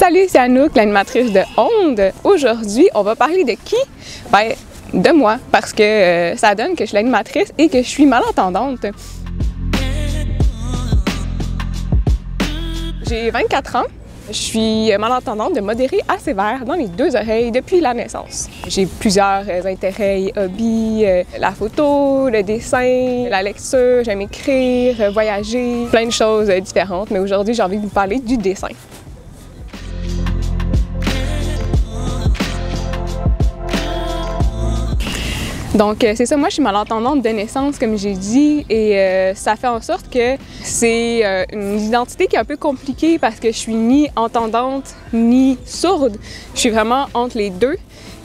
Salut, c'est Anouk, l'animatrice de Onde. Aujourd'hui, on va parler de qui? Ben, de moi, parce que ça donne que je suis l'animatrice et que je suis malentendante. J'ai 24 ans. Je suis malentendante de modéré à sévère dans les deux oreilles depuis la naissance. J'ai plusieurs intérêts et hobbies, la photo, le dessin, la lecture, j'aime écrire, voyager, plein de choses différentes, mais aujourd'hui j'ai envie de vous parler du dessin. Donc c'est ça, moi je suis malentendante de naissance comme j'ai dit et ça fait en sorte que c'est une identité qui est un peu compliquée parce que je suis ni entendante ni sourde. Je suis vraiment entre les deux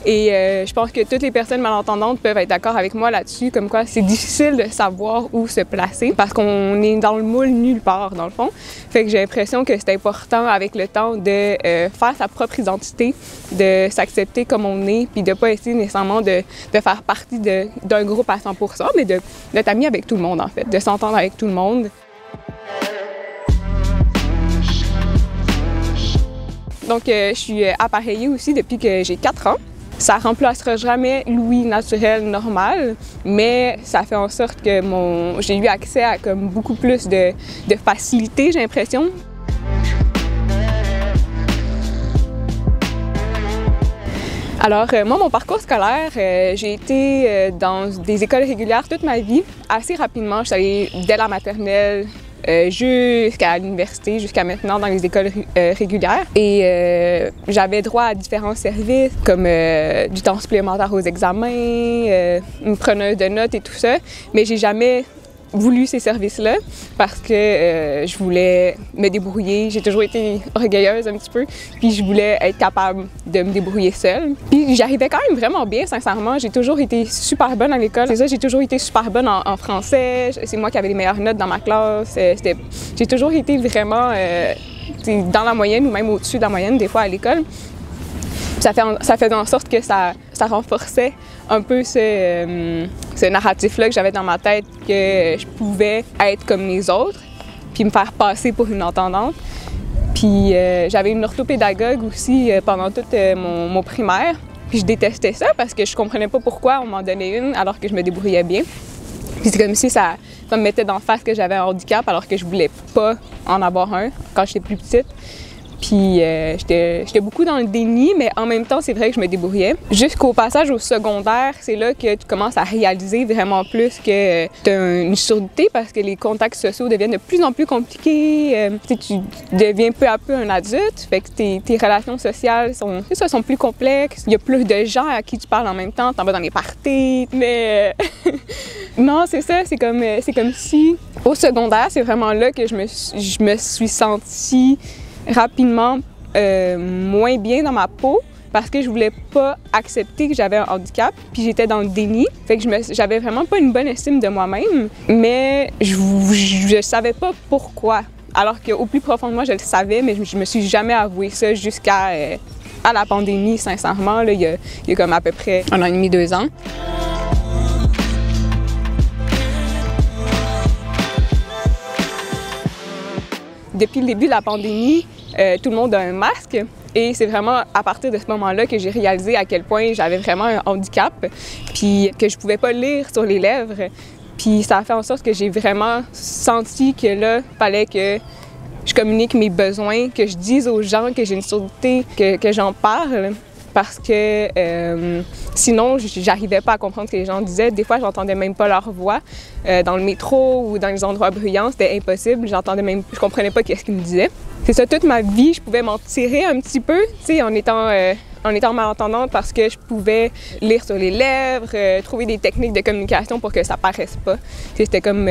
et je pense que toutes les personnes malentendantes peuvent être d'accord avec moi là-dessus, comme quoi c'est difficile de savoir où se placer parce qu'on est dans le moule nulle part dans le fond. Fait que j'ai l'impression que c'est important avec le temps de faire sa propre identité, de s'accepter comme on est, puis de pas essayer nécessairement de faire partie d'un groupe à 100%, mais d'être ami avec tout le monde en fait, de s'entendre avec tout le monde. Donc je suis appareillée aussi depuis que j'ai 4 ans. Ça remplacera jamais l'ouïe naturelle normale, mais ça fait en sorte que j'ai eu accès à comme beaucoup plus de facilité, j'ai l'impression. Alors, moi, mon parcours scolaire, j'ai été dans des écoles régulières toute ma vie. Assez rapidement, je suis allée dès la maternelle jusqu'à l'université, jusqu'à maintenant dans les écoles régulières. Et j'avais droit à différents services, comme du temps supplémentaire aux examens, une preneuse de notes et tout ça. Mais j'ai jamais voulu ces services-là parce que je voulais me débrouiller. J'ai toujours été orgueilleuse un petit peu, puis je voulais être capable de me débrouiller seule. Puis j'arrivais quand même vraiment bien, sincèrement. J'ai toujours été super bonne à l'école. C'est ça, j'ai toujours été super bonne en français. C'est moi qui avais les meilleures notes dans ma classe. J'ai toujours été vraiment dans la moyenne ou même au-dessus de la moyenne des fois à l'école. Ça fait en sorte que ça renforçait un peu ce narratif-là que j'avais dans ma tête, que je pouvais être comme les autres, puis me faire passer pour une entendante. Puis j'avais une orthopédagogue aussi pendant tout mon primaire. Puis je détestais ça parce que je comprenais pas pourquoi on m'en donnait une alors que je me débrouillais bien. Puis c'est comme si ça me mettait d'en face que j'avais un handicap alors que je voulais pas en avoir un quand j'étais plus petite. Puis j'étais beaucoup dans le déni, mais en même temps, c'est vrai que je me débrouillais. Jusqu'au passage au secondaire, c'est là que tu commences à réaliser vraiment plus que tu as une surdité parce que les contacts sociaux deviennent de plus en plus compliqués. Tu deviens peu à peu un adulte, fait que tes relations sociales sont plus complexes. Il y a plus de gens à qui tu parles en même temps, t'en vas dans les parties, mais non, c'est ça, c'est comme si au secondaire, c'est vraiment là que je me suis sentie rapidement moins bien dans ma peau parce que je voulais pas accepter que j'avais un handicap, puis j'étais dans le déni. Fait que j'avais vraiment pas une bonne estime de moi-même, mais je savais pas pourquoi. Alors qu'au plus profond de moi, je le savais, mais je me suis jamais avoué ça jusqu'à à la pandémie, sincèrement. Là, il y a comme à peu près 1 an et demi, 2 ans. Depuis le début de la pandémie, tout le monde a un masque et c'est vraiment à partir de ce moment-là que j'ai réalisé à quel point j'avais vraiment un handicap puis que je pouvais pas lire sur les lèvres. Puis ça a fait en sorte que j'ai vraiment senti que là, il fallait que je communique mes besoins, que je dise aux gens que j'ai une surdité, que j'en parle. Parce que sinon, j'arrivais pas à comprendre ce que les gens disaient. Des fois, j'entendais même pas leur voix. Dans le métro ou dans les endroits bruyants, c'était impossible. Je comprenais pas qu'est-ce qu'ils me disaient. C'est ça, toute ma vie, je pouvais m'en tirer un petit peu, tu sais, en étant malentendante parce que je pouvais lire sur les lèvres, trouver des techniques de communication pour que ça paraisse pas. C'était comme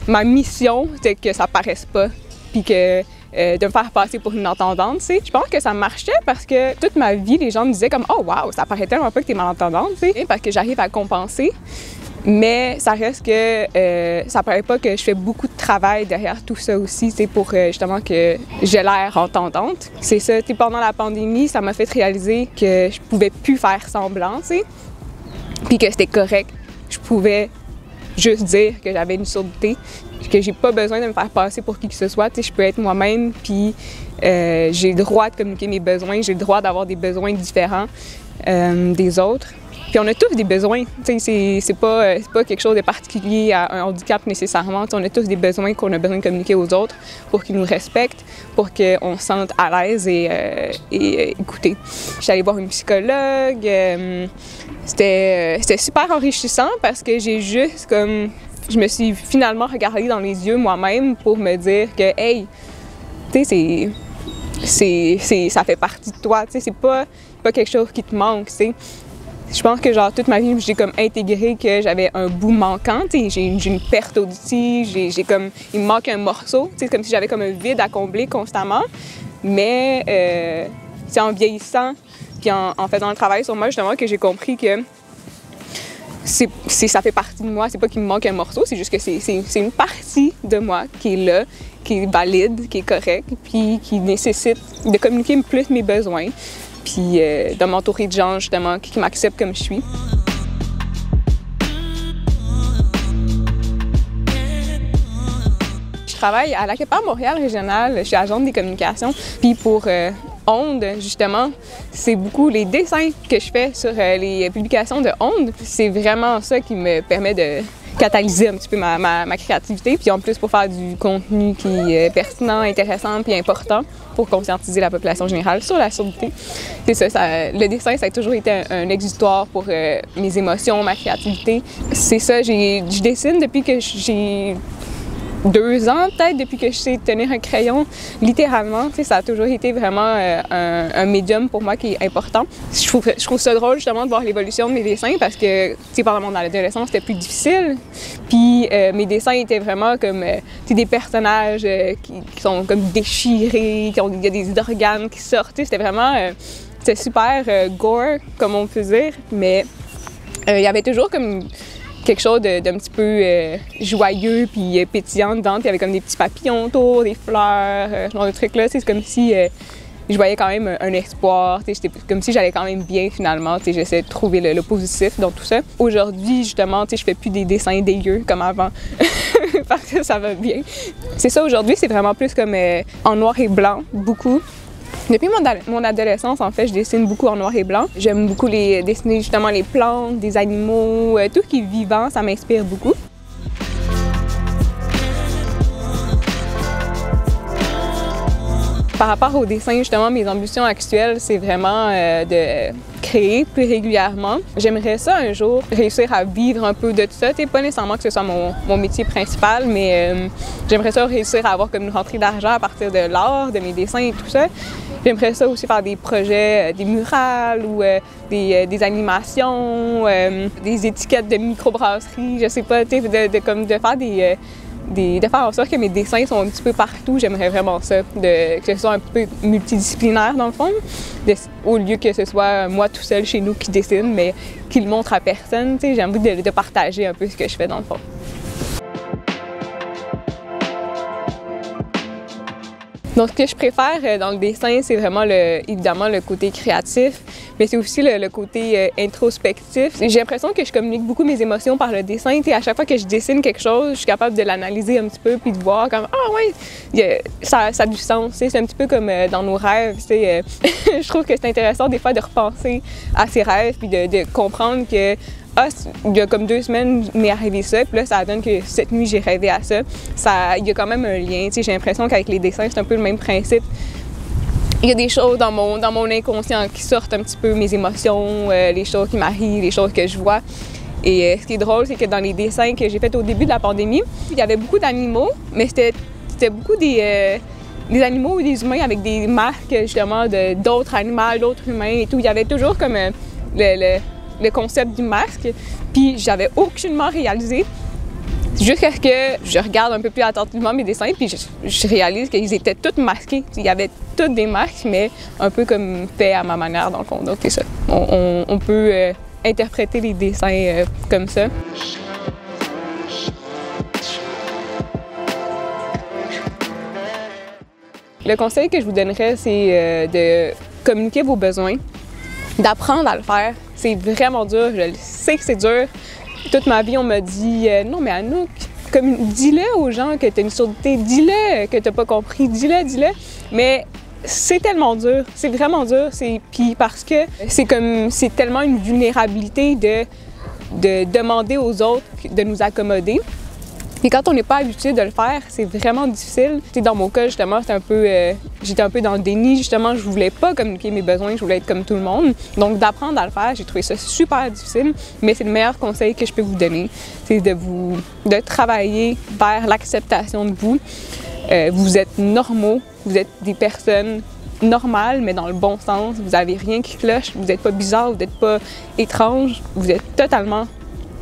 ma mission, c'était que ça paraisse pas, puis que de me faire passer pour une entendante, tu sais. Je pense que ça marchait parce que toute ma vie, les gens me disaient comme « Oh wow, ça paraît tellement pas que t'es malentendante, tu sais. » Parce que j'arrive à compenser. Mais ça reste que ça paraît pas que je fais beaucoup de travail derrière tout ça aussi, tu sais, pour justement que j'ai l'air entendante. C'est ça, tu sais, pendant la pandémie, ça m'a fait réaliser que je pouvais plus faire semblant, tu sais. Puis que c'était correct. Je pouvais juste dire que j'avais une surdité, que j'ai pas besoin de me faire passer pour qui que ce soit. Tu sais, je peux être moi-même, puis j'ai le droit de communiquer mes besoins, j'ai le droit d'avoir des besoins différents des autres. Puis on a tous des besoins, tu sais, c'est pas quelque chose de particulier à un handicap nécessairement. T'sais, on a tous des besoins qu'on a besoin de communiquer aux autres pour qu'ils nous respectent, pour qu'on se sente à l'aise et écoutés. J'étais allée voir une psychologue, c'était super enrichissant parce que je me suis finalement regardée dans les yeux moi-même pour me dire que, hey, tu sais, ça fait partie de toi, tu sais, c'est pas quelque chose qui te manque, tu sais. Je pense que genre toute ma vie, j'ai comme intégré que j'avais un bout manquant, tu sais, j'ai une perte auditive, il me manque un morceau, tu sais, comme si j'avais comme un vide à combler constamment. Mais c'est en vieillissant, puis en faisant le travail sur moi, justement, que j'ai compris que ça fait partie de moi. C'est pas qu'il me manque un morceau, c'est juste que c'est une partie de moi qui est là, qui est valide, qui est correcte, puis qui nécessite de communiquer plus mes besoins, puis de m'entourer de gens, justement, qui m'acceptent comme je suis. Je travaille à l'ACEPAR Montréal régional, je suis agente des communications, puis pour Onde, justement, c'est beaucoup les dessins que je fais sur les publications de Onde. C'est vraiment ça qui me permet de catalyser un petit peu ma créativité, puis en plus pour faire du contenu qui est pertinent, intéressant, puis important pour conscientiser la population générale sur la surdité. C'est ça, le dessin, ça a toujours été un exutoire pour mes émotions, ma créativité. C'est ça, je dessine depuis que j'ai 2 ans, peut-être, depuis que je sais tenir un crayon, littéralement. Tu sais, ça a toujours été vraiment un médium pour moi qui est important. Je trouve ça drôle, justement, de voir l'évolution de mes dessins parce que, tu sais, pendant mon adolescence, c'était plus difficile. Puis mes dessins étaient vraiment comme, tu sais, des personnages qui sont comme déchirés, il y a des organes qui sortent. Tu sais, c'était vraiment, c'était super gore, comme on peut dire, mais il y avait toujours comme quelque chose d'un petit peu joyeux puis pétillant dedans. Il y avait comme des petits papillons autour, des fleurs, ce genre de trucs-là. C'est comme si je voyais quand même un espoir. C'était comme si j'allais quand même bien finalement. J'essayais de trouver le positif dans tout ça. Aujourd'hui, justement, je fais plus des dessins dégueux comme avant parce que ça va bien. C'est ça, aujourd'hui, c'est vraiment plus comme en noir et blanc, beaucoup. Depuis mon adolescence, en fait, je dessine beaucoup en noir et blanc. J'aime beaucoup dessiner justement les plantes, des animaux, tout ce qui est vivant, ça m'inspire beaucoup. Par rapport au dessin, justement, mes ambitions actuelles, c'est vraiment de créer plus régulièrement. J'aimerais ça un jour réussir à vivre un peu de tout ça. Pas nécessairement que ce soit mon métier principal, mais j'aimerais ça réussir à avoir comme une rentrée d'argent à partir de l'art, de mes dessins et tout ça. J'aimerais ça aussi faire des projets, des murales ou des animations, des étiquettes de microbrasserie, je sais pas, de faire en sorte que mes dessins sont un petit peu partout. J'aimerais vraiment ça, que ce soit un peu multidisciplinaire dans le fond, au lieu que ce soit moi tout seul chez nous qui dessine, mais qui le montre à personne. J'ai envie de partager un peu ce que je fais dans le fond. Donc, ce que je préfère dans le dessin, c'est vraiment évidemment le côté créatif, mais c'est aussi le côté introspectif. J'ai l'impression que je communique beaucoup mes émotions par le dessin. À chaque fois que je dessine quelque chose, je suis capable de l'analyser un petit peu puis de voir comme « Ah ouais, ça a du sens ». C'est un petit peu comme dans nos rêves. Je trouve que c'est intéressant des fois de repenser à ses rêves puis de comprendre que il y a comme 2 semaines, il m'est arrivé ça, puis là, ça donne que cette nuit, j'ai rêvé à ça. Il y a quand même un lien, j'ai l'impression qu'avec les dessins, c'est un peu le même principe. Il y a des choses dans mon inconscient qui sortent un petit peu, mes émotions, les choses qui m'arrivent, les choses que je vois. Et ce qui est drôle, c'est que dans les dessins que j'ai faits au début de la pandémie, il y avait beaucoup d'animaux, mais c'était beaucoup des animaux ou des humains avec des marques, justement, d'autres animaux, d'autres humains et tout. Il y avait toujours comme le concept du masque, puis j'avais aucunement réalisé jusqu'à ce que je regarde un peu plus attentivement mes dessins, puis je réalise qu'ils étaient tous masqués. Il y avait tous des masques, mais un peu comme fait à ma manière dans le fond. Donc c'est ça. On peut interpréter les dessins comme ça. Le conseil que je vous donnerais, c'est de communiquer vos besoins, d'apprendre à le faire. C'est vraiment dur, je le sais que c'est dur, toute ma vie, on m'a dit non, mais Anouk, comme dis-le aux gens que tu as une surdité, dis-le que tu n'as pas compris, dis-le. Mais c'est tellement dur, c'est vraiment dur. Puis parce que c'est tellement une vulnérabilité de demander aux autres de nous accommoder. Puis quand on n'est pas habitué de le faire, c'est vraiment difficile. Dans mon cas, justement, j'étais un peu dans le déni. Justement, je voulais pas communiquer mes besoins, je voulais être comme tout le monde. Donc, d'apprendre à le faire, j'ai trouvé ça super difficile. Mais c'est le meilleur conseil que je peux vous donner, c'est de travailler vers l'acceptation de vous. Vous êtes normaux, vous êtes des personnes normales, mais dans le bon sens. Vous n'avez rien qui cloche, vous n'êtes pas bizarre, vous n'êtes pas étrange, vous êtes totalement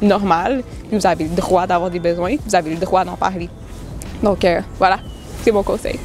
normal. Vous avez le droit d'avoir des besoins, vous avez le droit d'en parler. Donc voilà, c'est mon conseil.